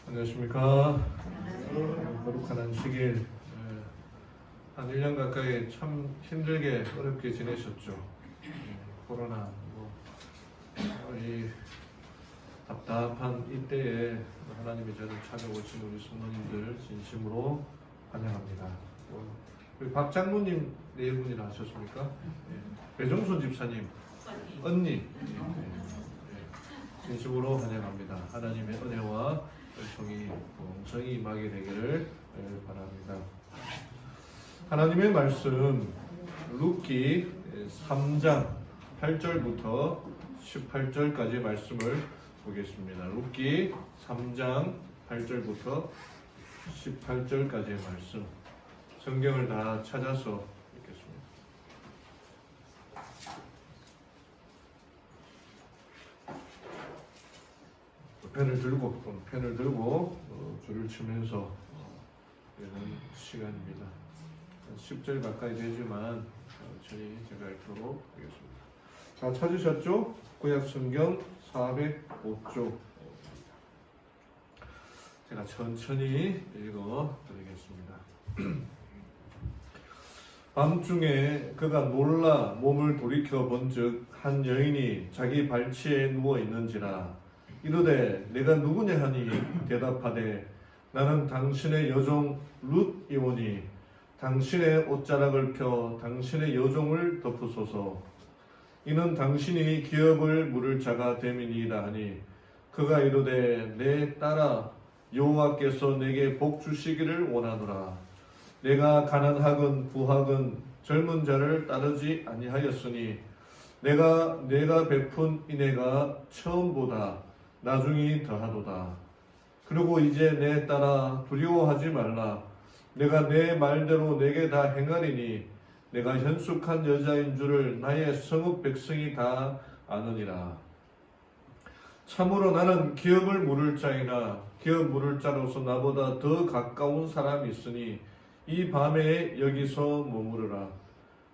안녕하십니까. 거룩한 안식일, 한 1년 가까이 참 힘들게 어렵게 지내셨죠. 코로나 이 답답한 이때에 하나님이 저를 찾아오신 우리 성도님들 진심으로 환영합니다. 우리 박 장로님 네 분이나 하셨습니까? 배종순 집사님, 언니, 진심으로 환영합니다. 하나님의 은혜와 열성이 공성이 임하게 되기를 바랍니다. 하나님의 말씀 룻기 3장 8절부터 18절까지 말씀을 보겠습니다. 룻기 3장 8절부터 18절까지의 말씀, 성경을 다 찾아서 읽겠습니다. 펜을 들고 줄을 치면서 되는 시간입니다. 10절 가까이 되지만 천천히 제가 읽도록 하겠습니다. 다 찾으셨죠? 구약 성경 405쪽. 제가 천천히 읽어 드리겠습니다. 밤중에 그가 놀라 몸을 돌이켜 본즉 한 여인이 자기 발치에 누워 있는지라. 이르되 내가 누구냐 하니 대답하되 나는 당신의 여종 룻이오니 당신의 옷자락을 펴 당신의 여종을 덮으소서. 이는 당신이 기업을 물을 자가 됨이니이다 하니 그가 이르되 내 딸아 여호와께서 내게 복 주시기를 원하노라. 내가 가난하건 부하건 젊은 자를 따르지 아니하였으니 내가 베푼 인애가 처음보다 나중이 더하도다. 그리고 이제 내 딸아 두려워하지 말라. 내가 내 말대로 내게 다 행하리니 내가 현숙한 여자인 줄을 나의 성읍 백성이 다 아느니라. 참으로 나는 기업을 물을 자이나 기업 물을 자로서 나보다 더 가까운 사람이 있으니 이 밤에 여기서 머무르라.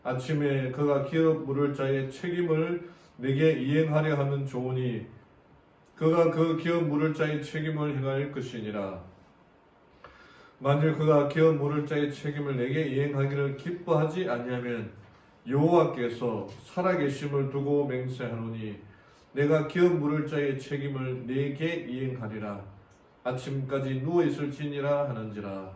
아침에 그가 기업 물을 자의 책임을 내게 이행하려 하면 좋으니 그가 그 기업 물을 자의 책임을 행할 것이니라. 만일 그가 기업 물을 자의 책임을 내게 이행하기를 기뻐하지 아니하면 여호와께서 살아계심을 두고 맹세하노니 내가 기업 물을 자의 책임을 내게 이행하리라. 아침까지 누워 있을지니라 하는지라.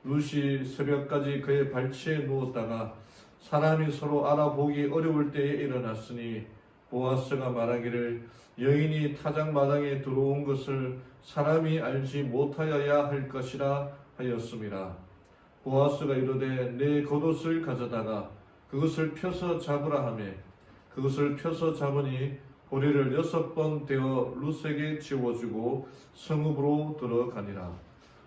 룻이 새벽까지 그의 발치에 누웠다가 사람이 서로 알아보기 어려울 때에 일어났으니 보아스가 말하기를 여인이 타작마당에 들어온 것을 사람이 알지 못하여야 할 것이라 하였음이라. 보아스가 이르되 내 겉옷을 가져다가 그것을 펴서 잡으라 하며 그것을 펴서 잡으니 보리를 6번 대어 룻에게 지워주고 성읍으로 들어가니라.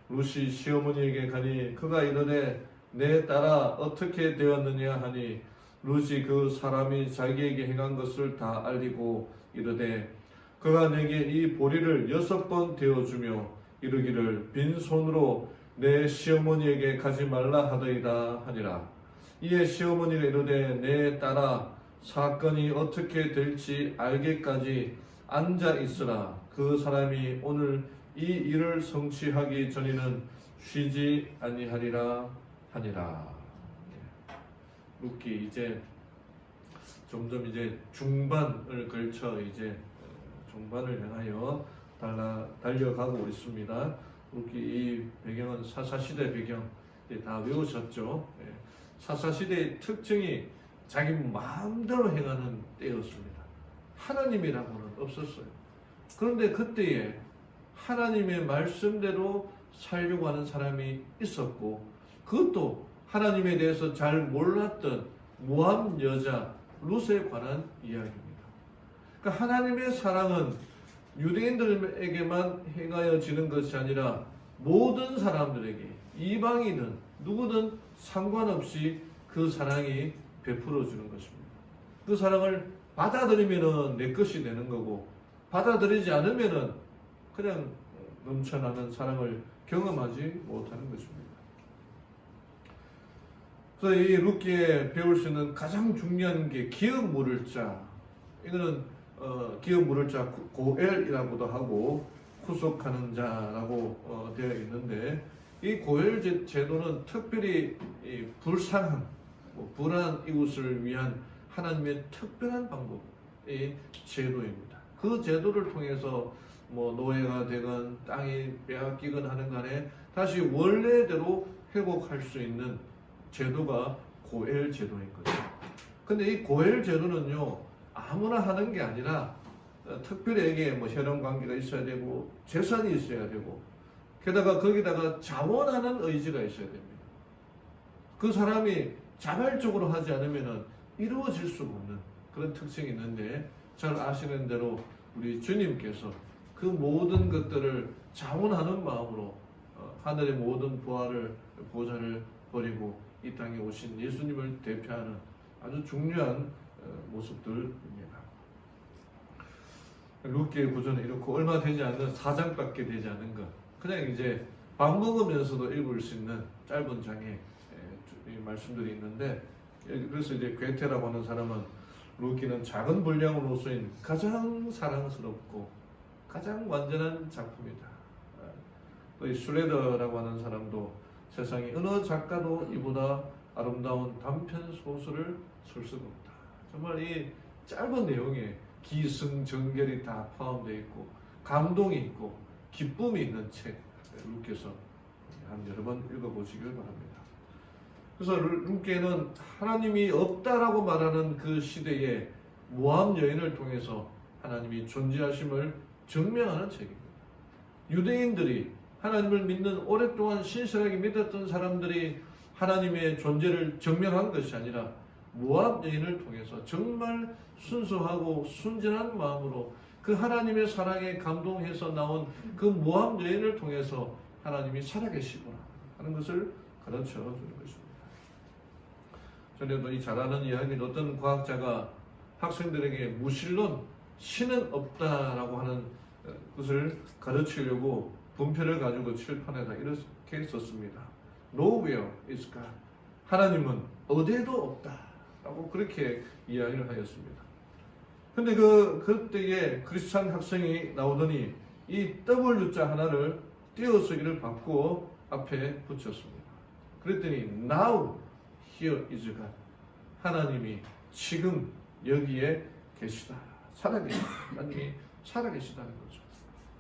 룻이 시어머니에게 가니 그가 이르되 내 딸아 어떻게 되었느냐 하니 룻이 그 사람이 자기에게 행한 것을 다 알리고 이르되 그가 내게 이 보리를 6번 대어주며 이르기를 빈손으로 내 시어머니에게 가지 말라 하더이다 하니라. 이에 시어머니가 이르되 내 딸아 사건이 어떻게 될지 알기까지 앉아 있으라. 그 사람이 오늘 이 일을 성취하기 전에는 쉬지 아니하리라 하니라. 룻기 이제 점점 이제 중반을 걸쳐 이제 중반을 향하여 달려가고 있습니다. 룻기 이 배경은 사사시대 배경 다 외우셨죠? 사사시대의 특징이 자기 마음대로 행하는 때였습니다. 하나님이라고는 없었어요. 그런데 그때에 하나님의 말씀대로 살려고 하는 사람이 있었고 그것도 하나님에 대해서 잘 몰랐던 모함 여자 룻에 관한 이야기입니다. 그러니까 하나님의 사랑은 유대인들에게만 행하여지는 것이 아니라 모든 사람들에게 이방인은 누구든 상관없이 그 사랑이 베풀어주는 것입니다. 그 사랑을 받아들이면 내 것이 되는 거고 받아들이지 않으면 그냥 넘쳐나는 사랑을 경험하지 못하는 것입니다. 그래서 이 룻기에 배울 수 있는 가장 중요한 게 기업 물을 자. 이거는 기업 물을 자 고엘이라고도 하고 후속하는 자라고 되어 있는데, 이 고엘 제도는 특별히 이 불쌍한, 불안한 이웃을 위한 하나님의 특별한 방법의 제도입니다. 그 제도를 통해서 노예가 되건 땅이 빼앗기건 하는 간에 다시 원래대로 회복할 수 있는 제도가 고엘 제도인 거죠. 근데 이 고엘 제도는요, 아무나 하는 게 아니라 특별히 여기에 혈연 관계가 있어야 되고 재산이 있어야 되고, 게다가 거기다가 자원하는 의지가 있어야 됩니다. 그 사람이 자발적으로 하지 않으면 이루어질 수가 없는 그런 특징이 있는데, 잘 아시는 대로 우리 주님께서 그 모든 것들을 자원하는 마음으로 하늘의 모든 보좌를 버리고 이 땅에 오신 예수님을 대표하는 아주 중요한 모습들입니다. 룻기의 구조는 이렇고, 얼마 되지 않는 4장밖에 되지 않은 것, 그냥 이제 밥 먹으면서도 읽을 수 있는 짧은 장의 말씀들이 있는데, 그래서 이제 괴테라고 하는 사람은 룻기는 작은 분량으로 쓰인 가장 사랑스럽고 가장 완전한 작품이다. 또 이 슐레더라고 하는 사람도 세상에 어느 작가도 이보다 아름다운 단편 소설을 쓸 수가 없다. 정말 이 짧은 내용에 기승전결이 다 포함되어 있고 감동이 있고 기쁨이 있는 책, 룻기서 한 여러 번 읽어보시길 바랍니다. 그래서 룻기에는 하나님이 없다라고 말하는 그 시대에 모함 여인을 통해서 하나님이 존재하심을 증명하는 책입니다. 유대인들이 하나님을 믿는 오랫동안 신실하게 믿었던 사람들이 하나님의 존재를 증명한 것이 아니라 모압 여인을 통해서 정말 순수하고 순전한 마음으로 그 하나님의 사랑에 감동해서 나온 그 모압 여인을 통해서 하나님이 살아계시구나 하는 것을 가르쳐 주는 것입니다. 전에도 이 잘 아는 이야기는 어떤 과학자가 학생들에게 무신론, 신은 없다라고 하는 것을 가르치려고 분표를 가지고 칠판에다 이렇게 썼습니다. Nowhere is God. 하나님은 어디에도 없다라고 그렇게 이야기를 하였습니다. 근데 그때에 크리스찬 학생이 나오더니 이 W자 하나를 띄어서 이를 바꾸어 앞에 붙였습니다. 그랬더니 Now here is God. 하나님이 지금 여기에 계시다. 살아계시다. 하나님이 살아계시다는 거죠.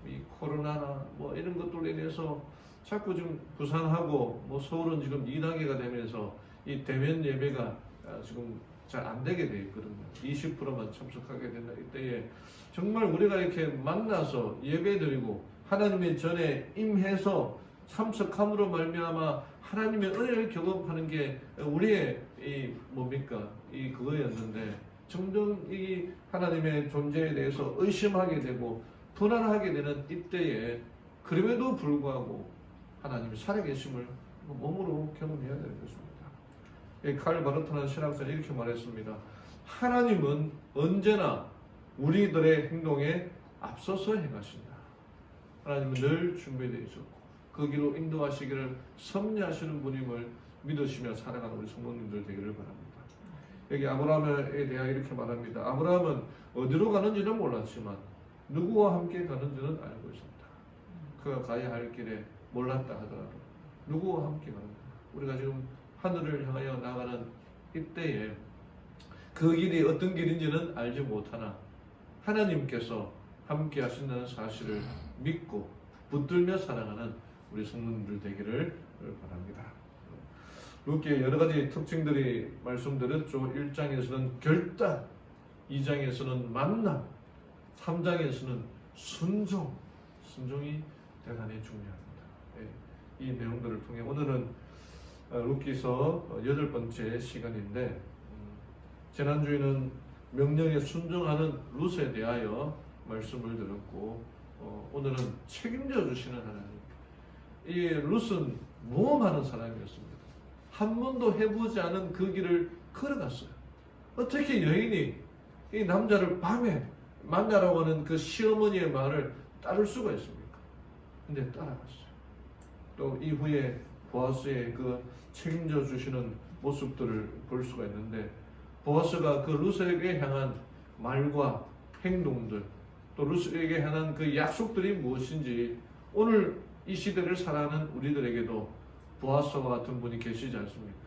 이 코로나나 이런 것들로 인해서 자꾸 지금 부산하고 서울은 지금 2단계가 되면서 이 대면 예배가 지금 잘 안 되게 돼 있거든요. 20%만 참석하게 된다. 이때에 정말 우리가 이렇게 만나서 예배드리고 하나님의 전에 임해서 참석함으로 말미암아 하나님의 은혜를 경험하는 게 우리의 이 그거였는데, 점점 이 하나님의 존재에 대해서 의심하게 되고 불안하게 되는 이때에 그럼에도 불구하고 하나님이 살아계심을 몸으로 경험해야 되는 것입니다. 칼 바르트라는 신학자는 이렇게 말했습니다. 하나님은 언제나 우리들의 행동에 앞서서 행하신다. 하나님은 늘 준비되어 있었고 그 길로 인도하시기를 섭리하시는 분임을 믿으시며 살아가는 우리 성도님들 되기를 바랍니다. 여기 아브라함에 대하여 이렇게 말합니다. 아브라함은 어디로 가는지는 몰랐지만 누구와 함께 가는지는 알고 있었다. 그가 가야 할 길에 몰랐다 하더라도 누구와 함께 가는가. 우리가 지금 하늘을 향하여 나가는 이때에 그 길이 어떤 길인지는 알지 못하나 하나님께서 함께 하신다는 사실을 믿고 붙들며 살아가는 우리 성도님들 되기를 바랍니다. 룻기의 여러 가지 특징들이 말씀드렸죠. 1장에서는 결단, 2장에서는 만남, 3장에서는 순종이 대단히 중요합니다. 이 내용들을 통해 오늘은 룻기서 8번째 시간인데, 지난주에는 명령에 순종하는 룻에 대하여 말씀을 들었고, 오늘은 책임져 주시는 하나님. 이 룻은 모험하는 사람이었습니다. 한 번도 해보지 않은 그 길을 걸어갔어요. 어떻게 여인이 이 남자를 밤에 만나라고 하는 그 시어머니의 말을 따를 수가 있습니까? 근데 따라갔어요. 또 이후에 보아스의 그 책임져 주시는 모습들을 볼 수가 있는데, 보아스가 그 룻에게 향한 말과 행동들, 또 루스에게 하는 그 약속들이 무엇인지 오늘 이 시대를 살아가는 우리들에게도 보아스와 같은 분이 계시지 않습니까?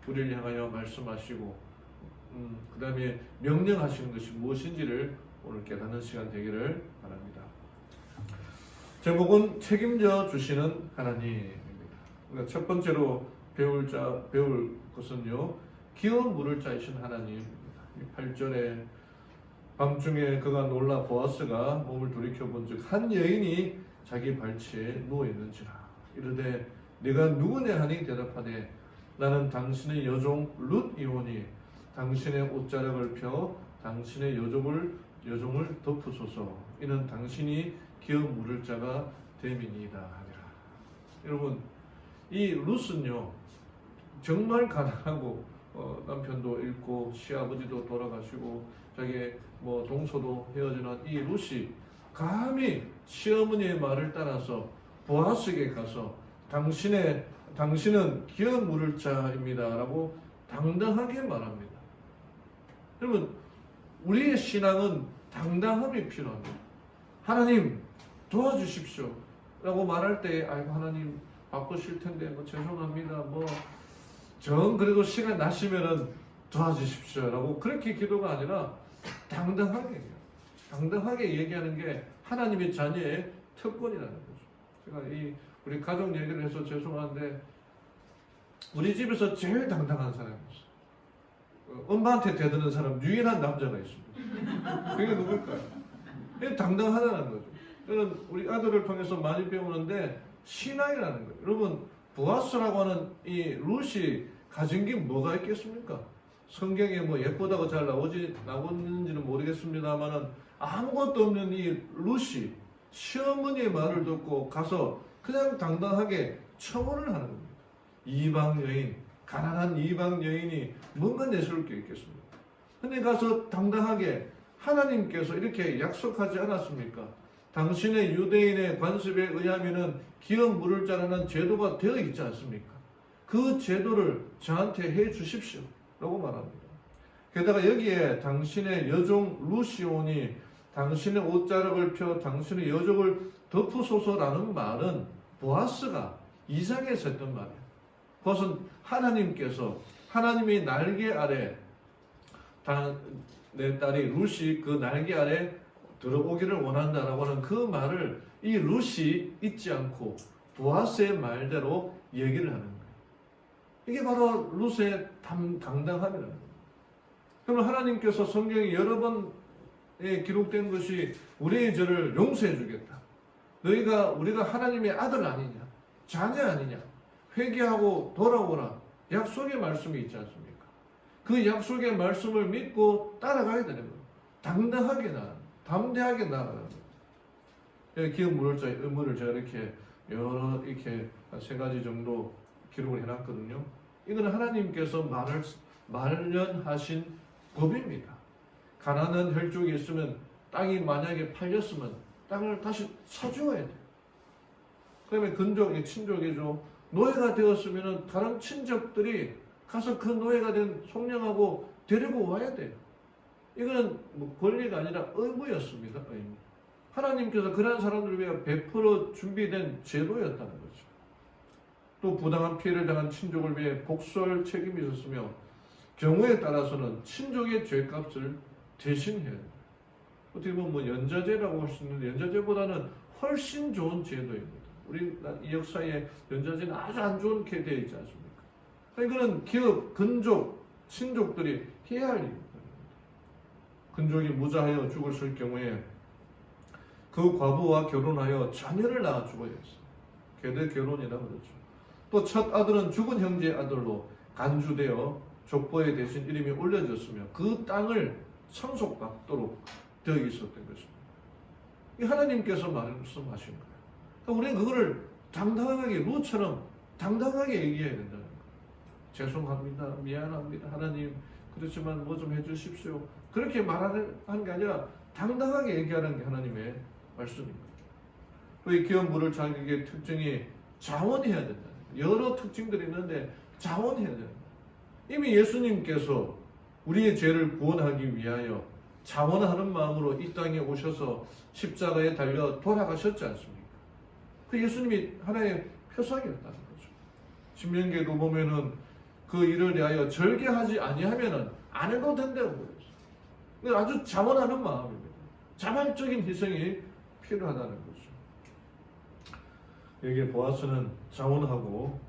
우리를 향하여 말씀하시고 그 다음에 명령하시는 것이 무엇인지를 오늘 깨닫는 시간 되기를 바랍니다. 제목은 책임져 주시는 하나님입니다. 그러니까 첫 번째로 배울 것은요, 기업 물을 자이신 하나님입니다. 8절에 밤중에 그가 놀라 보아스가 몸을 돌이켜 본즉 한 여인이 자기 발치에 누워 있는지라. 이르되 네가 누구냐 하니 대답하되 나는 당신의 여종 룻이오니 당신의 옷자락을 펴 당신의 여종을 덮으소서. 이는 당신이 기업 물을 자가 됨이니이다 하니라. 여러분, 이 룻은요 정말 가난하고 남편도 잃고 시아버지도 돌아가시고 자기 동서도 헤어지는 이 룻이 감히 시어머니의 말을 따라서 보아스에게 가서 당신은 기업 물을 자입니다 라고 당당하게 말합니다. 여러분, 우리의 신앙은 당당함이 필요합니다. 하나님 도와주십시오 라고 말할 때 아이고 하나님 바쁘실 텐데 죄송합니다 정 그래도 시간 나시면은 도와주십시오 라고 그렇게 기도가 아니라 당당하게 얘기하는 게 하나님의 자녀의 특권이라는 거죠. 제가 우리 가족 얘기를 해서 죄송한데 우리 집에서 제일 당당한 사람이 있어요. 엄마한테 대드는 사람 유일한 남자가 있습니다. 그게 누굴까요? 그게 당당하다는 거죠. 저는 우리 아들을 통해서 많이 배우는데 신앙이라는 거예요. 여러분, 보아스라고 하는 이 룻이 가진 게 뭐가 있겠습니까? 성경에 예쁘다고 잘 나오는지는 모르겠습니다만은 아무것도 없는 이 룻이 시어머니의 말을 듣고 가서 그냥 당당하게 청혼을 하는 겁니다. 이방 여인, 가난한 이방 여인이 뭔가 내세울 게 있겠습니까? 근데 가서 당당하게 하나님께서 이렇게 약속하지 않았습니까? 당신의 유대인의 관습에 의하면은 기업 물을 자라는 제도가 되어 있지 않습니까? 그 제도를 저한테 해 주십시오 라고 말합니다. 게다가 여기에 당신의 여종 루시온이 당신의 옷자락을 펴 당신의 여종을 덮으소서라는 말은 보아스가 이상해서 했던 말이에요. 그것은 하나님께서 하나님의 날개 아래 내 딸이 룻이 그 날개 아래 들어오기를 원한다라고 하는 그 말을 이 룻이 잊지 않고 보아스의 말대로 얘기를 하는 거예요. 이게 바로 룻의 당당함이라는 거예요. 그러면 하나님께서 성경에 여러 번에 기록된 것이 우리의 죄를 용서해 주겠다. 우리가 하나님의 아들 아니냐, 자녀 아니냐, 회개하고 돌아오라. 약속의 말씀이 있지 않습니까? 그 약속의 말씀을 믿고 따라가야 되는 거예요. 당당하게 담대하게 나아가는 거예요. 기업 물을자의 의무를 제가 이렇게 세 가지 정도 기록을 해놨거든요. 이거는 하나님께서 마련하신 법입니다. 가난한 혈족이 있으면 땅이 만약에 팔렸으면 땅을 다시 사주어야 돼요. 그러면 친족이죠. 노예가 되었으면 다른 친족들이 가서 그 노예가 된 속령하고 데리고 와야 돼요. 이거는 권리가 아니라 의무였습니다. 의무. 하나님께서 그런 사람들을 위해 베풀어 준비된 제도였다는 거죠. 또 부당한 피해를 당한 친족을 위해 복수할 책임이 있었으며 경우에 따라서는 친족의 죄값을 대신해야 돼요. 어떻게 보면 연좌제라고 할 수 있는데 연좌제보다는 훨씬 좋은 제도입니다. 우리 이 역사에 연좌제는 아주 안 좋게 되어 있지 않습니까? 이거는 기업, 근족, 친족들이 해야 할 일입니다. 근족이 무자하여 죽었을 경우에 그 과부와 결혼하여 자녀를 낳아주어야 했어요. 계대 결혼이라고 그러죠. 또 첫 아들은 죽은 형제의 아들로 간주되어 족보에 대신 이름이 올려졌으며 그 땅을 상속받도록 되어 있었던 것입니다. 이 하나님께서 말씀하신 거예요. 그러니까 우리는 그거를 당당하게 룻처럼 당당하게 얘기해야 된다는 거예요. 죄송합니다. 미안합니다. 하나님 그렇지만 뭐 좀 해주십시오. 그렇게 말하는 게 아니라 당당하게 얘기하는 게 하나님의 말씀입니다. 또 이 기업 물을 자격의 특징이 자원해야 된다. 여러 특징들이 있는데 자원해야 된다. 이미 예수님께서 우리의 죄를 구원하기 위하여 자원하는 마음으로 이 땅에 오셔서 십자가에 달려 돌아가셨지 않습니까? 그 예수님이 하나의 표상이었다는 거죠. 신명기에도 보면은 그 일을 대하여 절개하지 아니하면은 안 해도 된다고 그랬어요. 아주 자원하는 마음입니다. 자발적인 희생이 필요하다는 거죠. 여기에 보아스는 자원하고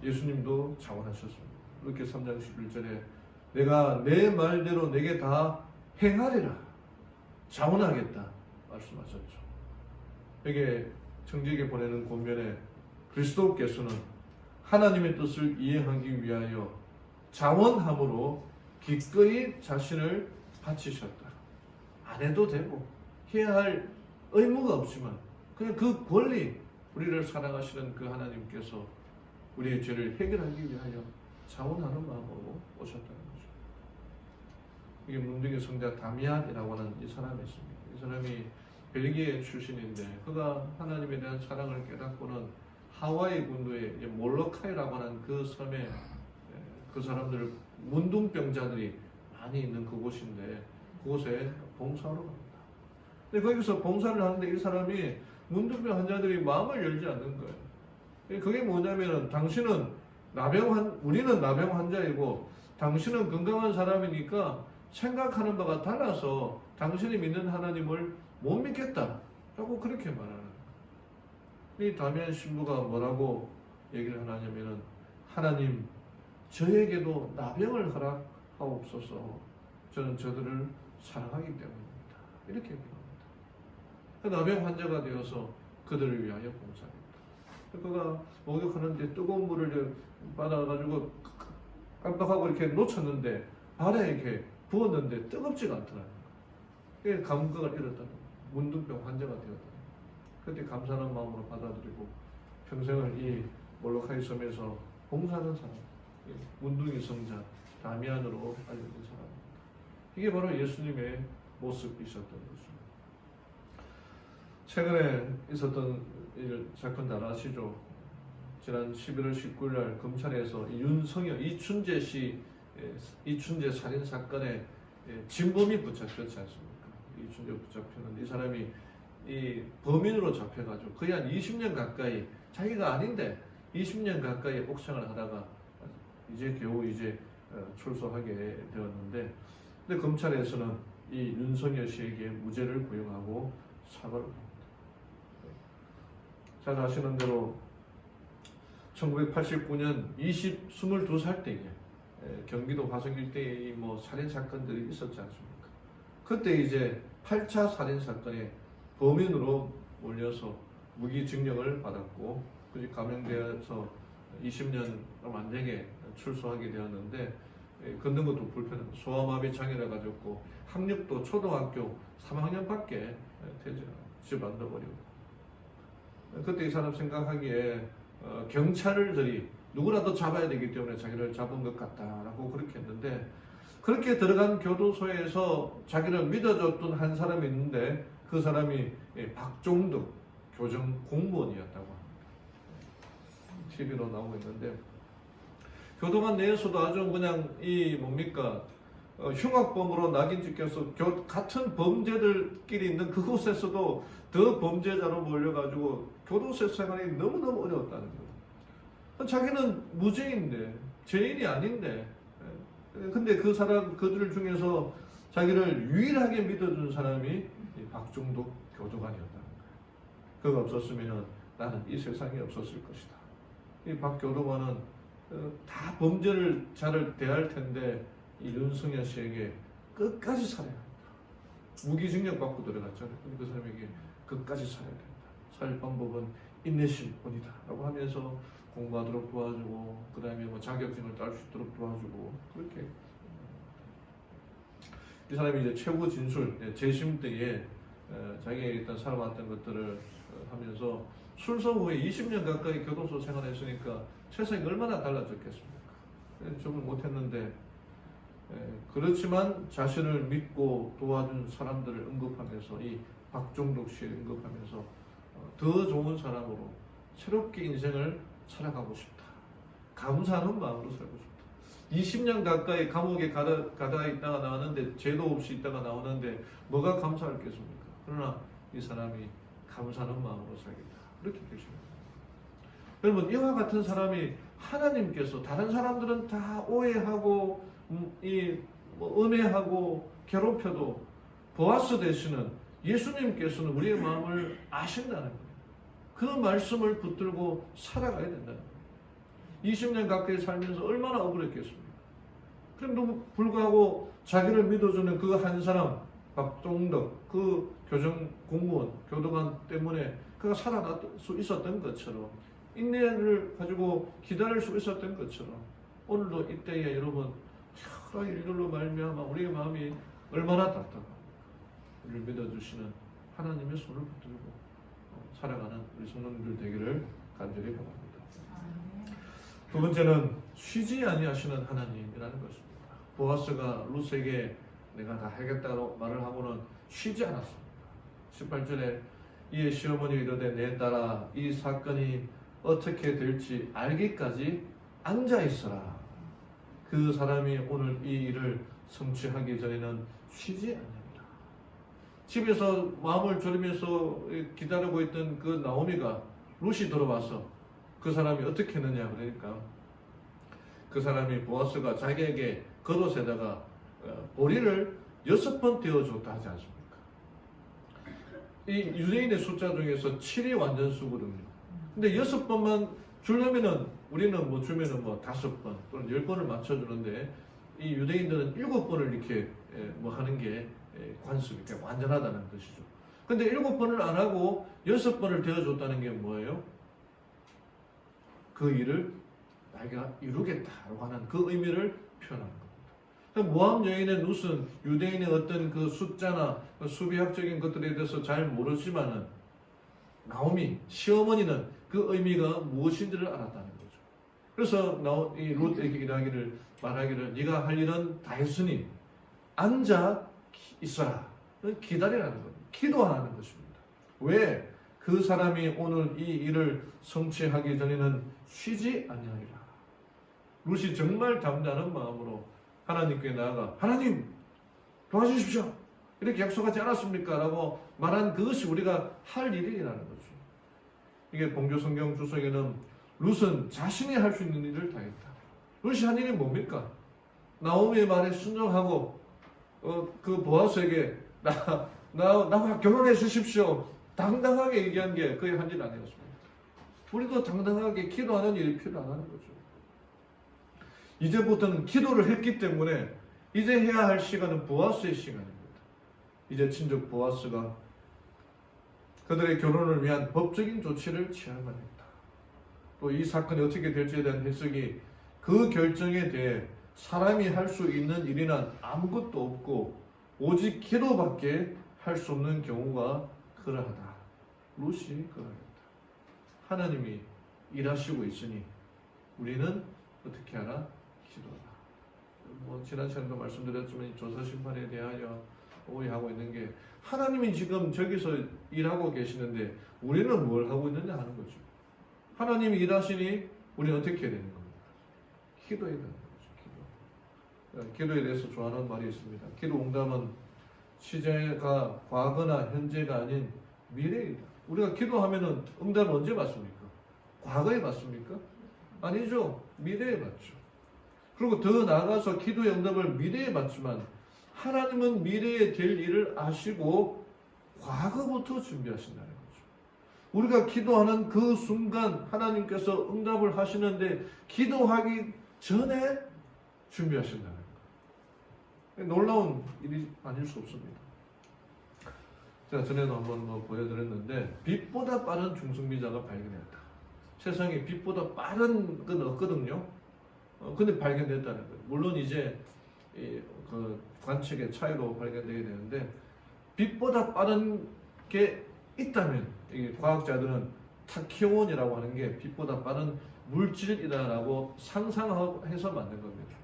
예수님도 자원하셨습니다. 이렇게 3장 11절에 내가 내 말대로 내게 다 행하리라 자원하겠다 말씀하셨죠. 여기에 청지기에 보내는 권면에 그리스도께서는 하나님의 뜻을 이행하기 위하여 자원함으로 기꺼이 자신을 바치셨다. 안 해도 되고 해야 할 의무가 없지만 그냥 그 권리, 우리를 사랑하시는 그 하나님께서 우리의 죄를 해결하기 위하여 자원하는 마음으로 오셨다는 거죠. 이게 문둥이 성자 다미안이라고 하는 이 사람이 있습니다. 이 사람이 벨기에 출신인데 그가 하나님에 대한 사랑을 깨닫고는 하와이 군도의 몰로카이라고 하는 그 섬에 그 사람들 문둥병자들이 많이 있는 그곳인데 그곳에 봉사하러 갑니다. 근데 거기서 봉사를 하는데 이 사람이 문둥병 환자들이 마음을 열지 않는 거예요. 그게 뭐냐면은 당신은 우리는 나병 환자이고 당신은 건강한 사람이니까 생각하는 바가 달라서 당신이 믿는 하나님을 못 믿겠다 라고 그렇게 말하는 거예요. 이 다미안 신부가 뭐라고 얘기를 하냐면은 하나님 저에게도 나병을 허락하옵소서 저는 저들을 사랑하기 때문입니다. 이렇게 얘기합니다. 나병 환자가 되어서 그들을 위하여 봉사합니다. 그가 목욕하는데 뜨거운 물을 받아가지고 깜빡하고 이렇게 놓쳤는데 발에 이렇게 부었는데 뜨겁지가 않더라고요. 그게 감각을 잃었다는 문둥병 환자가 되었다. 그때 감사하는 마음으로 받아들이고 평생을 이 몰로카이 섬에서 봉사하는 사람, 문둥이 성자 다미안으로 알려진 사람입니다. 이게 바로 예수님의 모습이셨던 것입니다. 최근에 있었던 사건 잘 아시죠? 지난 11월 19일 날 검찰에서 윤석열 이춘재 살인 사건에 진범이 붙잡혔지 않습니까? 이춘재 붙잡혔는데 이 사람이 이 범인으로 잡혀가지고 거의 한 20년 가까이 자기가 아닌데 20년 가까이 옥상을 하다가 겨우 출소하게 되었는데 근데 검찰에서는 이 윤석열 씨에게 무죄를 구형하고 사과를 합니다. 잘 아시는 대로 1989년 22살 때에 경기도 화성 일대에 살인 사건들이 있었지 않습니까? 그때 8차 살인 사건에 범인으로 몰려서 무기징역을 받았고 감형되어서 20년 안 되게 출소하게 되었는데 걷는 것도 불편하고 소아마비 장애를 가졌고 학력도 초등학교 3학년밖에 되지 집 안 둬버리고 그때 이 사람 생각하기에 경찰들이 누구라도 잡아야 되기 때문에 자기를 잡은 것 같다라고 그렇게 했는데 그렇게 들어간 교도소에서 자기를 믿어줬던 한 사람이 있는데 그 사람이 박종덕 교정 공무원이었다고 합니다. TV로 나오고 있는데 교도관 내에서도 아주 그냥 흉악범으로 낙인 찍혀서 같은 범죄들끼리 있는 그곳에서도 더 범죄자로 몰려가지고 교도소 생활이 너무너무 어려웠다는 거예요. 자기는 무죄인데 죄인이 아닌데 근데 그들 중에서 자기를 유일하게 믿어준 사람이 박종덕 교도관이었다는 거예요. 그가 없었으면 나는 이 세상에 없었을 것이다. 이 박 교도관은 다 범죄를 잘 대할 텐데 이 윤석열 씨에게 끝까지 살아야 한다. 무기징역 받고 들어갔잖아요. 그 사람에게 끝까지 살아야 된다. 살 방법은 인내심 뿐이다. 라고 하면서 공부하도록 도와주고 그 다음에 자격증을 딸 수 있도록 도와주고 그렇게 이 사람이 최후 진술 재심 때에 자기가 일단 살아왔던 것들을 하면서 출소 후에 20년 가까이 교도소 생활했으니까 세상이 얼마나 달라졌겠습니까? 적응 못했는데 그렇지만 자신을 믿고 도와준 사람들을 언급하면서 이 박종덕 씨를 언급하면서 더 좋은 사람으로 새롭게 인생을 살아가고 싶다. 감사하는 마음으로 살고 싶다. 20년 가까이 감옥에 가다 있다가 나왔는데 죄도 없이 있다가 나오는데 뭐가 감사할 겠습니까? 그러나 이 사람이 감사하는 마음으로 살겠다. 그렇게 계십니다. 여러분, 이와 같은 사람이 하나님께서, 다른 사람들은 다 오해하고 음해하고 괴롭혀도 보아스 되시는 예수님께서는 우리의 마음을 아신다는 거예요. 그 말씀을 붙들고 살아가야 된다는 거예요. 20년 가까이 살면서 얼마나 억울했겠습니까? 그럼에도 불구하고 자기를 믿어주는 그 한 사람, 박종덕, 그 공무원, 교도관 때문에 그가 살아날 수 있었던 것처럼, 인내를 가지고 기다릴 수 있었던 것처럼, 오늘도 이때에 여러분, 여러 일들로 말미암아 우리의 마음이 얼마나 답답합니까? 우리를 믿어주시는 하나님의 손을 붙들고 살아가는 우리 성도님들 되기를 간절히 바랍니다. 두 번째는 쉬지 아니하시는 하나님이라는 것입니다. 보아스가 룻에게 내가 다 하겠다고 말을 하고는 쉬지 않았습니다. 18절에 이에 시어머니가 이르되 내 딸아 이 사건이 어떻게 될지 알기까지 앉아 있어라. 그 사람이 오늘 이 일을 성취하기 전에는 쉬지 않는다. 집에서 마음을 졸이면서 기다리고 있던 그 나오미가 룻이 들어와서 그 사람이 어떻게 했느냐 그러니까 그 사람이 보아스가 자기에게 겉옷에다가 보리를 6번 떼어줬다 하지 않습니까? 이 유대인의 숫자 중에서 7이 완전수거든요. 근데 6번만 주려면은 우리는 뭐 주면은 뭐 5번 또는 10번을 맞춰주는데 이 유대인들은 7번을 이렇게 뭐 하는 게 관습이 완전하다는 뜻이죠. 근데 7번을 안 하고 6번을 떼어줬다는 게 뭐예요? 그 일을 자기가 이루겠다라고 하는 그 의미를 표현하는 겁니다. 모함 여인의 룻은 유대인의 어떤 그 숫자나 수비학적인 것들에 대해서 잘 모르지만은 나오미 시어머니는 그 의미가 무엇인지를 알았다는 거죠. 그래서 이 룻에게 말하기를 네가 할 일은 다 했으니 앉아 있어라. 기다리라는 겁니다. 기도하라는 것입니다. 왜? 그 사람이 오늘 이 일을 성취하기 전에는 쉬지 아니하리라. 룻이 정말 담대한 마음으로 하나님께 나아가 하나님 도와주십시오. 이렇게 약속하지 않았습니까? 라고 말한 그것이 우리가 할 일이라는 거죠. 이게 봉교 성경 주석에는 룻은 자신이 할 수 있는 일을 다 했다. 룻이 한 일이 뭡니까? 나오미의 말에 순종하고 그 보아스에게 나와 결혼해 주십시오. 당당하게 얘기한 게 그의 한 일 아니었습니까? 우리도 당당하게 기도하는 일이 필요하다는 거죠. 이제부터는 기도를 했기 때문에 이제 해야 할 시간은 보아스의 시간입니다. 이제 친족 보아스가 그들의 결혼을 위한 법적인 조치를 취할만 했다. 또 이 사건이 어떻게 될지에 대한 해석이 그 결정에 대해 사람이 할 수 있는 일이란 아무것도 없고 오직 기도밖에 할 수 없는 경우가 그러하다. 룻이 그러하다. 하나님이 일하시고 있으니 우리는 어떻게 하라? 기도하라. 뭐 지난 시간에도 말씀드렸지만 이 조사 심판에 대하여 오해하고 있는 게 하나님이 지금 저기서 일하고 계시는데 우리는 뭘 하고 있느냐 하는 거죠. 하나님이 일하시니 우리는 어떻게 해야 되는 겁니까? 기도해야 되는 거죠. 기도에 대해서 좋아하는 말이 있습니다. 기도 응답은 시제가 과거나 현재가 아닌 미래이다. 우리가 기도하면은 응답을 언제 받습니까? 과거에 받습니까? 아니죠. 미래에 받죠. 그리고 더 나아가서 기도의 응답을 미래에 받지만 하나님은 미래에 될 일을 아시고 과거부터 준비하신다는 거죠. 우리가 기도하는 그 순간 하나님께서 응답을 하시는데 기도하기 전에 준비하신다는 거예요. 놀라운 일이 아닐 수 없습니다. 제가 전에도 한번 보여드렸는데 빛보다 빠른 중성미자가 발견했다. 세상에 빛보다 빠른 건 없거든요. 근데 발견됐다는 거예요. 물론 이제 그 관측의 차이로 발견되게 되는데 빛보다 빠른 게 있다면 이 과학자들은 타키온이라고 하는 게 빛보다 빠른 물질이다라고 상상해서 만든 겁니다.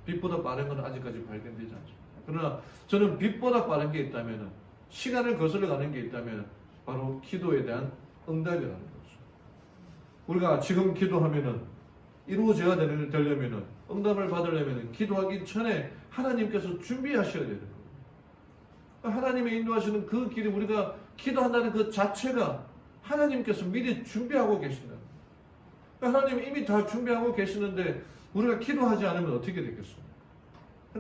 빛보다 빠른 건 아직까지 발견되지 않습니다. 그러나 저는 빛보다 빠른 게 있다면 시간을 거슬러 가는 게 있다면 바로 기도에 대한 응답이라는 거죠. 우리가 지금 기도하면은 이루어져야 되려면은 응답을 받으려면 기도하기 전에 하나님께서 준비하셔야 되는 거예요. 하나님의 인도하시는 그 길이 우리가 기도한다는 그 자체가 하나님께서 미리 준비하고 계신다. 하나님이 이미 다 준비하고 계시는데 우리가 기도하지 않으면 어떻게 되겠어요?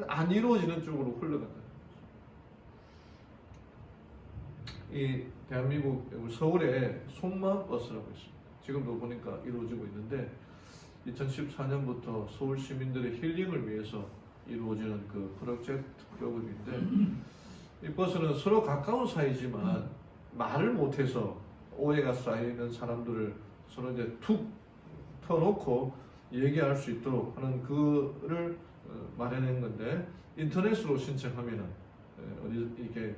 안 이루어지는 쪽으로 흘러간다. 이 대한민국 서울에 속마음 버스라고 있습니다. 지금도 보니까 이루어지고 있는데 2014년부터 서울 시민들의 힐링을 위해서 이루어지는 그 프로젝트 프로그램인데 이 버스는 서로 가까운 사이지만 말을 못해서 오해가 쌓여있는 사람들을 서로 이제 툭 터놓고 얘기할 수 있도록 하는 그를 마련한 건데 인터넷으로 신청하면은 어디 이렇게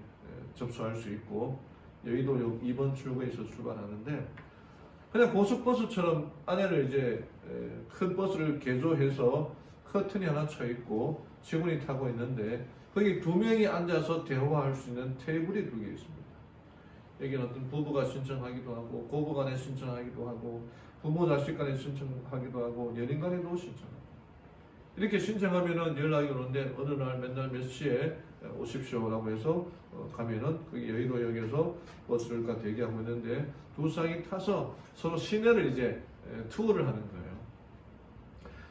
접수할 수 있고 여의도역 2번 출구에서 출발하는데 그냥 고속버스처럼 안에를 이제 큰 버스를 개조해서 커튼이 하나 쳐 있고 직원이 타고 있는데 거기 두 명이 앉아서 대화할 수 있는 테이블이 두 개 있습니다. 여기는 어떤 부부가 신청하기도 하고 고부 간에 신청하기도 하고 부모 자식 간에 신청하기도 하고 연인 간에도 신청합니다. 이렇게 신청하면은 연락이 오는데 어느 날 맨날 몇 시에 오십시오라고 해서 가면은 거기 여의도역에서 버스를 대기하고 있는데 두 쌍이 타서 서로 시내를 이제 투어를 하는 거예요.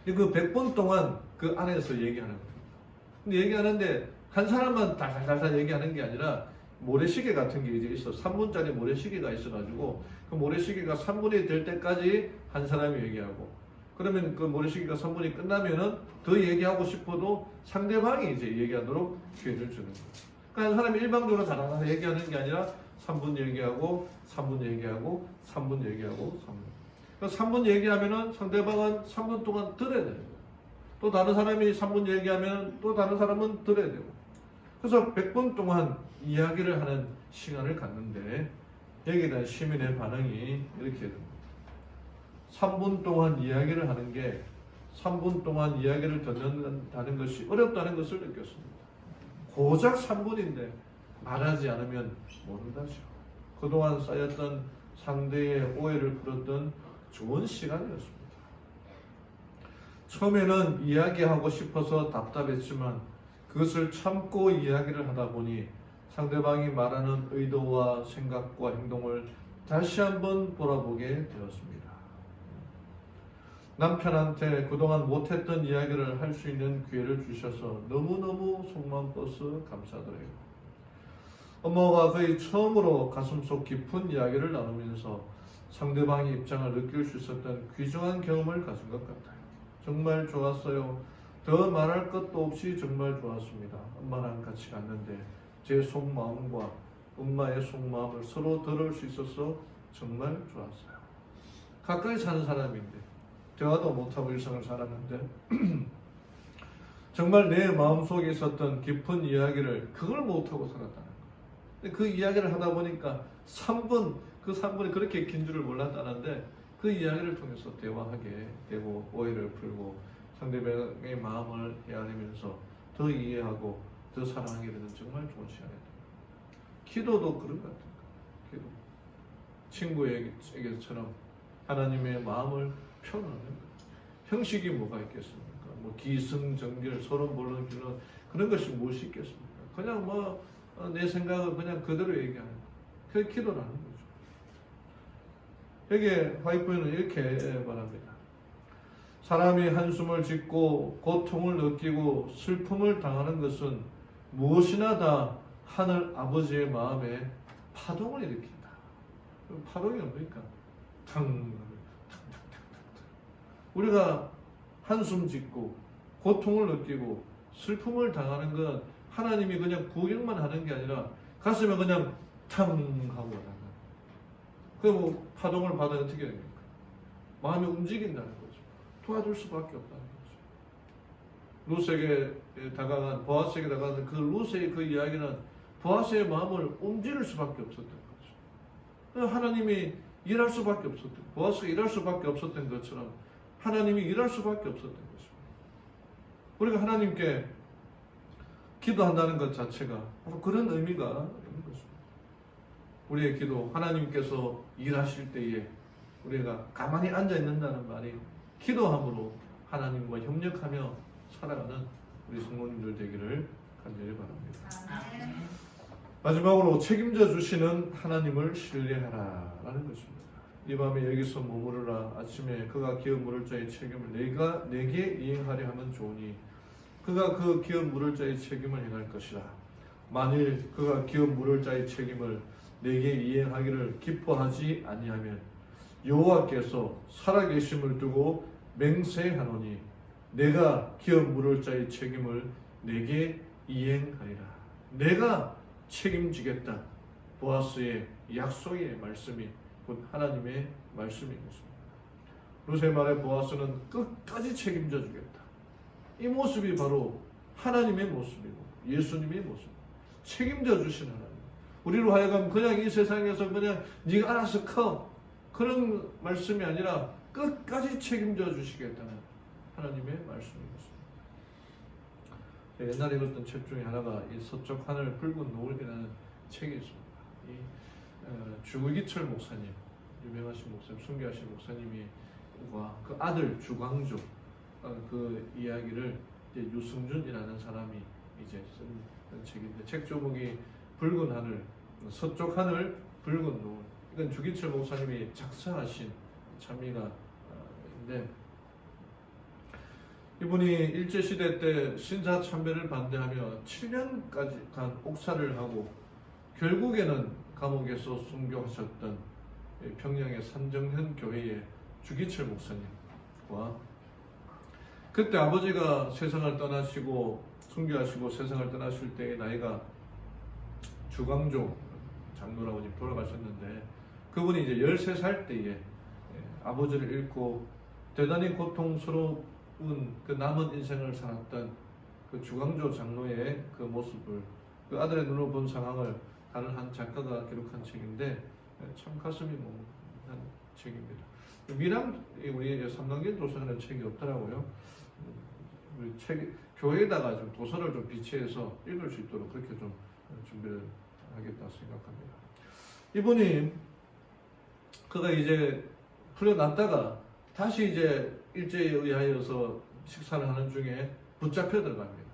그 100분 동안 그 안에서 얘기하는 거예요. 근데 얘기하는데 한 사람만 달달달 얘기하는 게 아니라 모래시계 같은 게 이제 있어. 3분짜리 모래시계가 있어가지고 그 모래시계가 3분이 될 때까지 한 사람이 얘기하고 그러면 그 모래시계가 3분이 끝나면은 더 얘기하고 싶어도 상대방이 이제 얘기하도록 기회를 주는 거예요. 그러니까 한 사람이 일방적으로 다다다 얘기하는 게 아니라 3분 얘기하고 3분 얘기하고 3분 얘기하고 3분. 그러니까 3분 얘기하면은 상대방은 3분 동안 들어야 되는 거예요. 또 다른 사람이 3분 얘기하면 또 다른 사람은 들어야 되고. 그래서 100분 동안 이야기를 하는 시간을 갖는데 여기에 대한 시민의 반응이 이렇게 됩니다. 3분 동안 이야기를 하는 게 3분 동안 이야기를 듣는다는 것이 어렵다는 것을 느꼈습니다. 고작 3분인데 말하지 않으면 모른다죠. 그동안 쌓였던 상대의 오해를 풀었던 좋은 시간이었습니다. 처음에는 이야기하고 싶어서 답답했지만 그것을 참고 이야기를 하다 보니 상대방이 말하는 의도와 생각과 행동을 다시 한번 돌아보게 되었습니다. 남편한테 그동안 못했던 이야기를 할 수 있는 기회를 주셔서 너무너무 속마음 버스 감사드려요. 엄마가 거의 처음으로 가슴속 깊은 이야기를 나누면서 상대방의 입장을 느낄 수 있었던 귀중한 경험을 가진 것 같아요. 정말 좋았어요. 더 말할 것도 없이 정말 좋았습니다. 엄마랑 같이 갔는데 제 속마음과 엄마의 속마음을 서로 들을 수 있어서 정말 좋았어요. 가까이 사는 사람인데 대화도 못하고 일상을 살았는데 정말 내 마음속에 있었던 깊은 이야기를 그걸 못하고 살았다는 거예요. 근데 그 이야기를 하다 보니까 3분, 그 3분이 그렇게 긴 줄을 몰랐다는데 그 이야기를 통해서 대화하게 되고 오해를 풀고 상대방의 마음을 헤아리면서 더 이해하고 더 사랑하게 되는 정말 좋은 시간이었다. 기도도 그런 것 같아요. 기도. 친구에게처럼 하나님의 마음을 표현하는 거예요. 형식이 뭐가 있겠습니까? 뭐 기승전결, 서론본론, 결론 그런 것이 무엇이 있겠습니까? 그냥 뭐 내 생각을 그냥 그대로 얘기하는 거예요. 그게 기도라는 거죠. 여기에 화이트보이는 이렇게 말합니다. 사람이 한숨을 짓고 고통을 느끼고 슬픔을 당하는 것은 무엇이나 다 하늘 아버지의 마음에 파동을 일으킨다. 파동이 뭡니까? 우리가 한숨 짓고 고통을 느끼고 슬픔을 당하는 건 하나님이 그냥 구경만 하는 게 아니라 가슴에 그냥 탕 하고 나가. 그 뭐 파동을 받아 어떻게 됩니까? 마음이 움직인다는 거죠. 도와줄 수밖에 없다는 거죠. 루스에게 다가간 보아스에게 다가간 그 루스의 그 이야기는 보아스의 마음을 움직일 수밖에 없었던 거죠. 하나님이 일할 수밖에 없었던, 보아스가 일할 수밖에 없었던 것처럼 하나님이 일할 수밖에 없었던 것입니다. 우리가 하나님께 기도한다는 것 자체가 바로 그런 의미가 있는 것입니다. 우리의 기도, 하나님께서 일하실 때에 우리가 가만히 앉아 있는다는 말이 기도함으로 하나님과 협력하며 살아가는 우리 성도님들 되기를 간절히 바랍니다. 마지막으로 책임져 주시는 하나님을 신뢰하라라는 것입니다. 이 밤에 여기서 머무르라. 아침에 그가 기업 물을 자의 책임을 내게 이행하려 하면 좋으니 그가 그 기업 물을 자의 책임을 행할 것이라. 만일 그가 기업 물을 자의 책임을 내게 이행하기를 기뻐하지 아니하면 여호와께서 살아계심을 두고 맹세하노니 내가 기업 물을 자의 책임을 내게 이행하리라. 내가 책임지겠다. 보아스의 약속의 말씀이 곧 하나님의 말씀인 것입니다. 루세 말에 보아스는 끝까지 책임져 주겠다. 이 모습이 바로 하나님의 모습이고 예수님의 모습. 책임져 주신 하나님. 우리로 하여금 그냥 이 세상에서 그냥 네가 알아서 커. 그런 말씀이 아니라 끝까지 책임져 주시겠다는 하나님의 말씀인 것입니다. 옛날에 읽었던 책 중에 하나가 이 서쪽 하늘 붉은 노을이라는 책이 있습니다. 이 주기철 목사님, 유명하신 목사님, 순교하신 목사님이와 그 아들 주광조 그 이야기를 이제 유승준이라는 사람이 이제 쓴 책인데 책 제목이 붉은 하늘, 서쪽 하늘, 붉은 노을. 이건 주기철 목사님이 작사하신 참미가인데 이분이 일제시대 때 신사참배를 반대하며 7년까지 간 옥살을 하고 결국에는 감옥에서 순교하셨던 평양의 산정현 교회의 주기철 목사님과 그때 아버지가 세상을 떠나시고 순교하시고 세상을 떠나실 때의 나이가 주광조 장로라고 돌아가셨는데 그분이 이제 13살 때에 아버지를 잃고 대단히 고통스러운 그 남은 인생을 살았던 그 주광조 장로의 그 모습을 그 아들의 눈으로 본 상황을 다른 한 작가가 기록한 책인데 참 가슴이 mov는 책입니다. 미남 우리 삼강길 도서관에 책이 없더라고요. 우리 책 교회에다가 좀 도서를 좀 비치해서 읽을 수 있도록 그렇게 좀 준비를 하겠다 생각합니다. 이분이 그가 이제 풀려났다가 다시 이제 일제에 의하여서 식사를 하는 중에 붙잡혀 들어갑니다.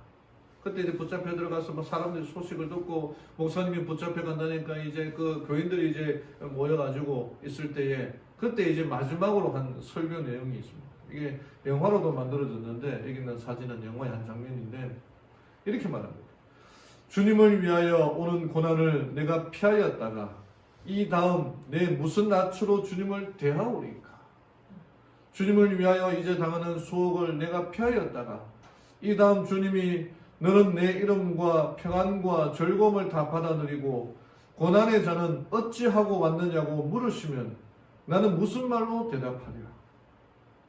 그때 이제 붙잡혀 들어가서 뭐 사람들이 소식을 듣고 목사님이 붙잡혀 간다니까 이제 그 교인들이 이제 모여가지고 있을 때에 그때 이제 마지막으로 한 설교 내용이 있습니다. 이게 영화로도 만들어졌는데 여기 있는 사진은 영화의 한 장면인데 이렇게 말합니다. 주님을 위하여 오는 고난을 내가 피하였다가 이 다음 내 무슨 낯으로 주님을 대하오리까? 주님을 위하여 이제 당하는 수혹을 내가 피하였다가 이 다음 주님이 너는 내 이름과 평안과 즐거움을 다 받아들이고 고난의 자는 어찌하고 왔느냐고 물으시면 나는 무슨 말로 대답하리라.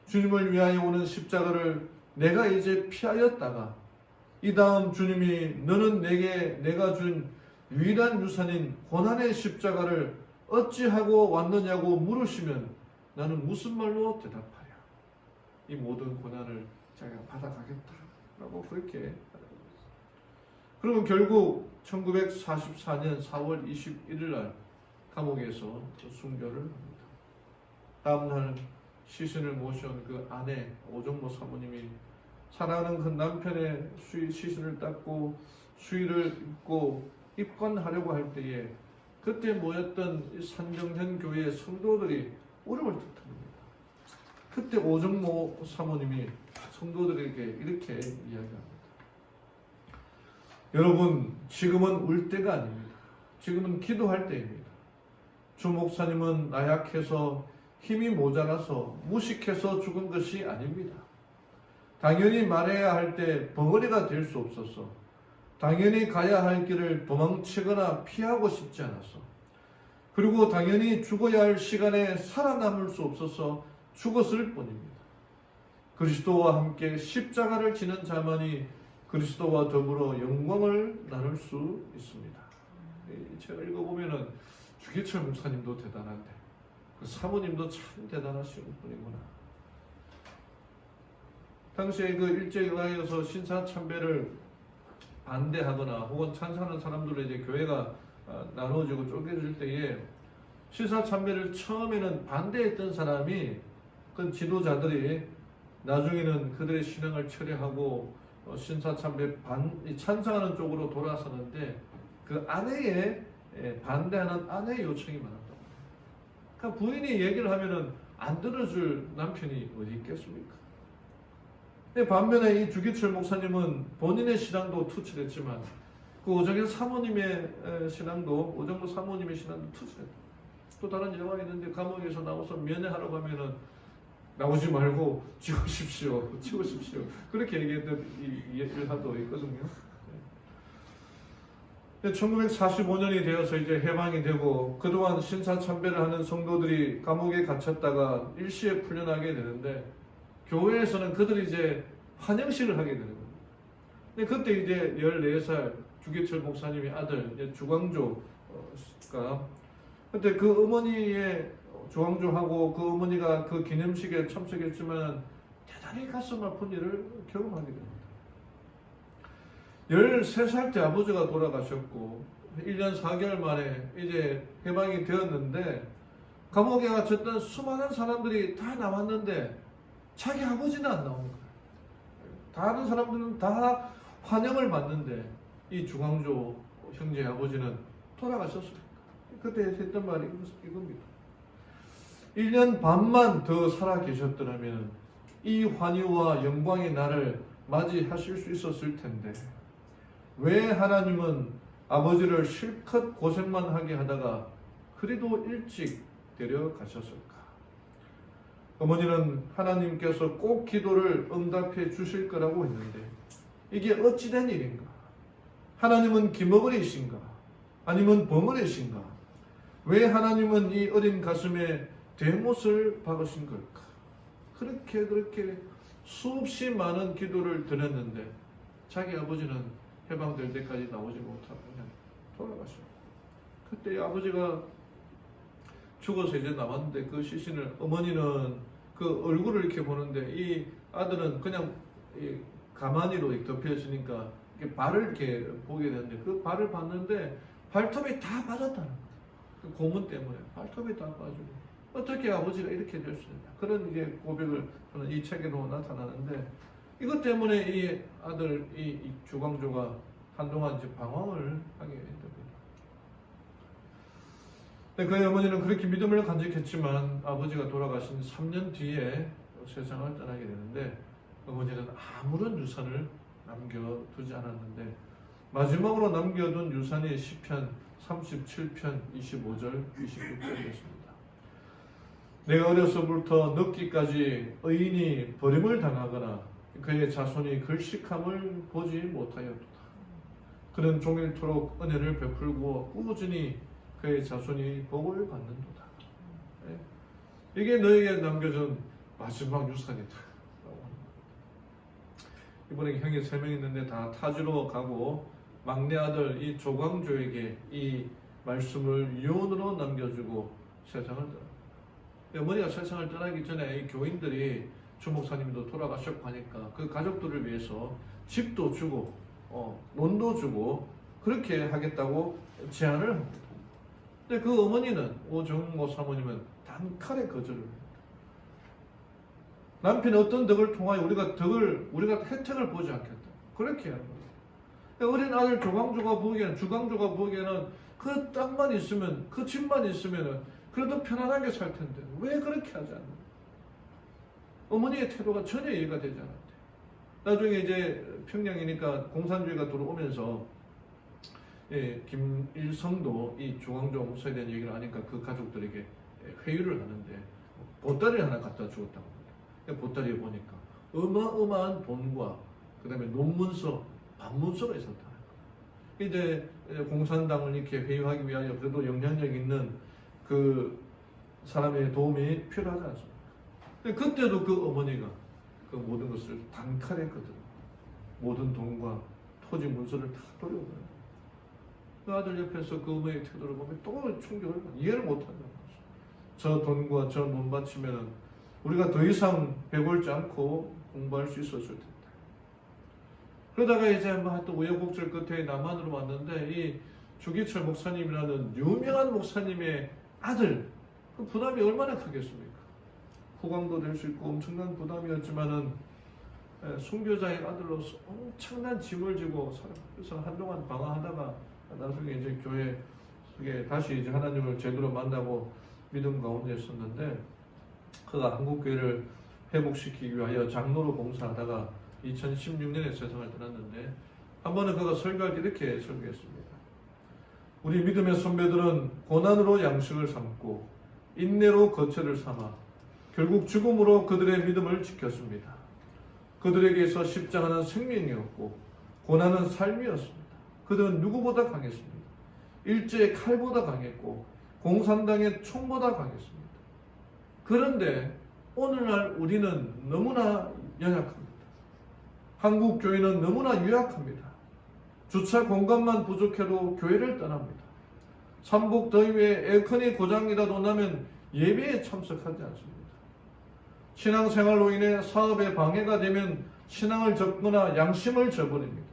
주님을 위하여 오는 십자가를 내가 이제 피하였다가 이 다음 주님이 너는 내가 준 유일한 유산인 고난의 십자가를 어찌하고 왔느냐고 물으시면 나는 무슨 말로 대답하랴. 이 모든 고난을 자기가 받아가겠다라고 그렇게 그리고 결국 1944년 4월 21일 날 감옥에서 순교를 합니다. 다음날 시신을 모셔온 그 아내 오정모 사모님이 사랑하는 그 남편의 시신을 닦고 수의를 입고 입관하려고 할 때에 그때 모였던 산정현 교회의 성도들이 울음을 터뜨립니다. 그때 오정모 사모님이 성도들에게 이렇게 이야기합니다. 여러분, 지금은 울 때가 아닙니다. 지금은 기도할 때입니다. 주 목사님은 나약해서 힘이 모자라서 무식해서 죽은 것이 아닙니다. 당연히 말해야 할 때 벙어리가 될 수 없어서 당연히 가야 할 길을 도망치거나 피하고 싶지 않았어. 그리고 당연히 죽어야 할 시간에 살아남을 수 없어서 죽었을 뿐입니다. 그리스도와 함께 십자가를 지는 자만이 그리스도와 더불어 영광을 나눌 수 있습니다. 제가 읽어보면은 주기철 목사님도 대단한데 그 사모님도 참 대단하신 분이구나. 당시에 그 일제에 의하여서 신사참배를 반대하거나 혹은 찬성하는 사람들로 이제 교회가 나누어지고 쪼개질 때에 신사참배를 처음에는 반대했던 사람이 그 지도자들이 나중에는 그들의 신앙을 철회하고 신사참배 찬성하는 쪽으로 돌아서는데 그 아내의 반대하는 아내의 요청이 많았다. 그러니까 부인이 얘기를 하면은 안 들어줄 남편이 어디 있겠습니까? 반면에 이 주기철 목사님은 본인의 신앙도 투철했지만 그 오정현 사모님의 신앙도 오정무 사모님의 신앙도 투철했다. 또 다른 예화가 있는데 감옥에서 나와서 면회하러 가면은 나오지 말고 지우십시오. 그렇게 얘기했던 일화도 있거든요. 1945년이 되어서 이제 해방이 되고 그동안 신사참배를 하는 성도들이 감옥에 갇혔다가 일시에 풀려나게 되는데 교회에서는 그들이 이제 환영식을 하게 되는 거예요. 근데 그때 이제 14살 주기철 목사님의 아들 주광조가 그때 그 어머니의 조항조하고 그 어머니가 그 기념식에 참석했지만 대단히 가슴 아픈 일을 경험하게 됩니다. 13살 때 아버지가 돌아가셨고 1년 4개월 만에 이제 해방이 되었는데 감옥에 갇혔던 수많은 사람들이 다 나왔는데 자기 아버지는 안 나오는 거예요. 다른 사람들은 다 환영을 받는데 이 주광조 형제의 아버지는 돌아가셨어요. 그때 했던 말이 이겁니다. 1년 반만 더 살아 계셨더라면 이 환희와 영광의 날을 맞이하실 수 있었을 텐데 왜 하나님은 아버지를 실컷 고생만 하게 하다가 그래도 일찍 데려가셨을까? 어머니는 하나님께서 꼭 기도를 응답해 주실 거라고 했는데 이게 어찌된 일인가? 하나님은 기머거리신가? 아니면 버머리신가? 왜 하나님은 이 어린 가슴에 대못을 박으신 걸까? 그렇게 수없이 많은 기도를 드렸는데 자기 아버지는 해방될 때까지 나오지 못하고 그냥 돌아가셨고 그때 아버지가 죽어서 이제 남았는데 그 시신을 어머니는 그 얼굴을 이렇게 보는데 이 아들은 그냥 가만히로 덮여지니까 이렇게 발을 이렇게 보게 되는데 그 발을 봤는데 발톱이 다 빠졌다는 거예요. 그 고문 때문에 발톱이 다 빠지고 어떻게 아버지가 이렇게 될 수 있냐 그런 이제 고백을 저는 이 책에도 나타나는데 이것 때문에 이 아들 이 주광조가 한동안 이제 방황을 하게 됩니다. 그의 어머니는 그렇게 믿음을 간직했지만 아버지가 돌아가신 3년 뒤에 세상을 떠나게 되는데 어머니는 아무런 유산을 남겨두지 않았는데 마지막으로 남겨둔 유산이 시편 37편 25절 26절이었습니다. 내가 어려서부터 늙기까지 의인이 버림을 당하거나 그의 자손이 글식함을 보지 못하였도다. 그는 종일토록 은혜를 베풀고 꾸준히 그의 자손이 복을 받는도다. 이게 너에게 남겨준 마지막 유산이다. 이번에 형이 3명 있는데 다 타지로 가고 막내 아들 이 조광조에게 이 말씀을 유언으로 남겨주고 세상을 떠납니다. 어머니가 세상을 떠나기 전에 이 교인들이 주 목사님도 돌아가셨고 하니까 그 가족들을 위해서 집도 주고 논도 주고 그렇게 하겠다고 제안을 합니다. 근데 그 어머니는 오정모 사모님은 단칼에 거절을 합니다. 남편이 어떤 덕을 통하여 우리가 혜택을 보지 않겠다. 그렇게 하는 거예요. 어린 아들 주광조가 보기에는 그 땅만 있으면 그 집만 있으면 그래도 편안하게 살 텐데 왜 그렇게 하지 않나? 어머니의 태도가 전혀 이해가 되지 않았대. 나중에 이제 평양이니까 공산주의가 들어오면서 김일성도 이 주광조 목사에 대한 얘기를 하니까 그 가족들에게 회유를 하는데 보따리 하나 갖다 주었다고 합니다. 보따리에 보니까 어마어마한 돈과 그 다음에 논문서, 반문서가 있었다. 이제 공산당을 이렇게 회유하기 위하여 그래도 영향력 있는 그 사람의 도움이 필요하지 않습니까? 그때도 그 어머니가 그 모든 것을 단칼했거든요. 모든 돈과 토지 문서를 다 돌려보내요. 그 아들 옆에서 그 어머니의 태도를 보면 또 충격을 이해를 못한다는 거죠. 저 돈과 저 돈 바치면 우리가 더 이상 배골지 않고 공부할 수 있었을 텐데. 그러다가 이제 또 우여곡절 끝에 남한으로 왔는데 이 주기철 목사님이라는 유명한 목사님의 아들 그 부담이 얼마나 크겠습니까? 후광도 될 수 있고 엄청난 부담이었지만은 순교자의 아들로서 엄청난 짐을 지고 그래서 한동안 방황하다가 나중에 이제 교회 그게 다시 이제 하나님을 제대로 만나고 믿음 가운데 있었는데 그가 한국 교회를 회복시키기 위하여 장로로 봉사하다가 2016년에 세상을 떠났는데 한 번은 그가 설교할 때 이렇게 설교했습니다. 우리 믿음의 선배들은 고난으로 양식을 삼고 인내로 거처를 삼아 결국 죽음으로 그들의 믿음을 지켰습니다. 그들에게서 십자가는 생명이었고 고난은 삶이었습니다. 그들은 누구보다 강했습니다. 일제의 칼보다 강했고 공산당의 총보다 강했습니다. 그런데 오늘날 우리는 너무나 연약합니다. 한국 교회는 너무나 유약합니다. 주차 공간만 부족해도 교회를 떠납니다. 삼복 더위에 에어컨이 고장이라도 나면 예배에 참석하지 않습니다. 신앙생활로 인해 사업에 방해가 되면 신앙을 접거나 양심을 저버립니다.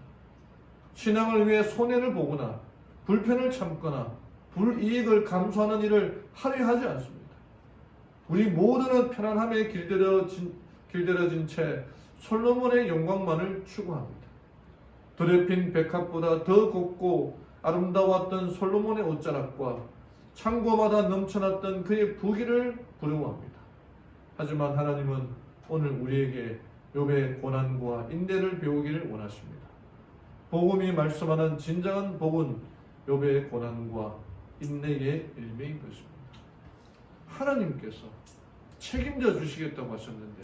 신앙을 위해 손해를 보거나 불편을 참거나 불이익을 감수하는 일을 하려 하지 않습니다. 우리 모두는 편안함에 길들여진 채 솔로몬의 영광만을 추구합니다. 드레핀 백합보다 더 곱고 아름다웠던 솔로몬의 옷자락과 창고마다 넘쳐났던 그의 부귀를 부러워합니다. 하지만 하나님은 오늘 우리에게 욥의 고난과 인내를 배우기를 원하십니다. 복음이 말씀하는 진정한 복은 욥의 고난과 인내의 열매인 것입니다. 하나님께서 책임져 주시겠다고 하셨는데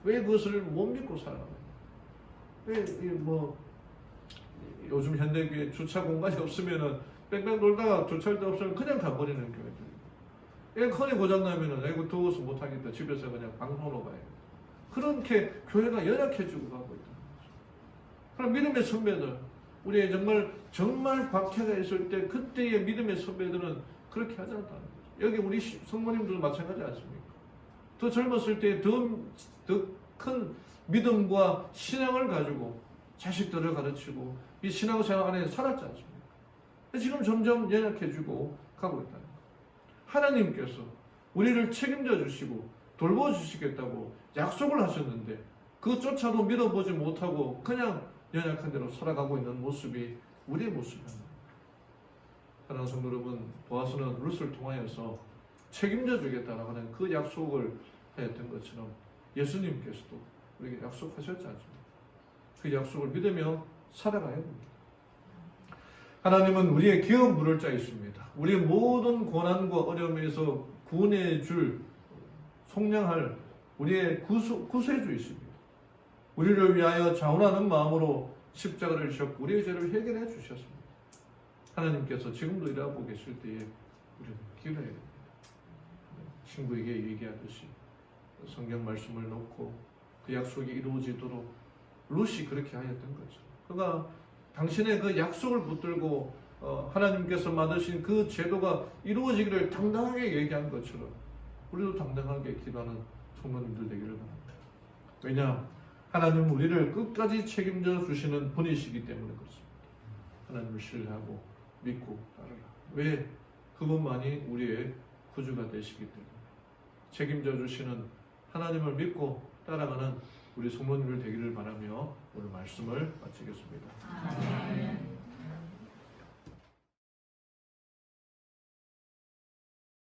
왜 그것을 못 믿고 살아가요? 왜 요즘 현대교회 주차 공간이 없으면은 뺑뺑 돌다가 주차할 데 없으면 그냥 가버리는 교회들. 에어컨이 고장나면은 아이고 더워서 못하겠다. 집에서 그냥 방송으로 가야겠다. 그렇게 교회가 연약해지고 가고 있다는 거죠. 그럼 믿음의 선배들, 우리의 정말 박해가 있을 때 그때의 믿음의 선배들은 그렇게 하지 않다는 거죠. 여기 우리 성모님들도 마찬가지 않습니까? 더 젊었을 때 더 큰 믿음과 신앙을 가지고 자식들을 가르치고 이 신앙생활 안에 살았지 않습니까? 지금 점점 연약해지고 가고 있다는 거예요. 하나님께서 우리를 책임져 주시고 돌보주시겠다고 약속을 하셨는데 그것조차도 믿어보지 못하고 그냥 연약한 대로 살아가고 있는 모습이 우리의 모습입니다. 사랑하는 성도 여러분, 보아스는 룻을 통하여서 책임져 주겠다라고 하는 그 약속을 했던 것처럼 예수님께서도 우리에게 약속하셨지 않습니까? 그 약속을 믿으며 살아가야 합니다. 하나님은 우리의 기업 물을 자이십니다. 우리의 모든 고난과 어려움에서 구원해 줄, 속량할 우리의 구세주이십니다. 우리를 위하여 자원하는 마음으로 십자가를 지셨고 우리의 죄를 해결해 주셨습니다. 하나님께서 지금도 일하고 계실 때에 우리는 기도해야 됩니다. 친구에게 얘기하듯이 성경 말씀을 놓고 그 약속이 이루어지도록 룻이 그렇게 하였던 거죠. 그가 당신의 그 약속을 붙들고 하나님께서 만드신 그 제도가 이루어지기를 당당하게 얘기한 것처럼 우리도 당당하게 기도하는 성도님들 되기를 바랍니다. 왜냐? 하나님은 우리를 끝까지 책임져 주시는 분이시기 때문에 그렇습니다. 하나님을 신뢰하고 믿고 따르라. 왜? 그것만이 우리의 구주가 되시기 때문에 책임져 주시는 하나님을 믿고 따라가는 우리 성도님들 되기를 바라며 오늘 말씀을 마치겠습니다. 아멘.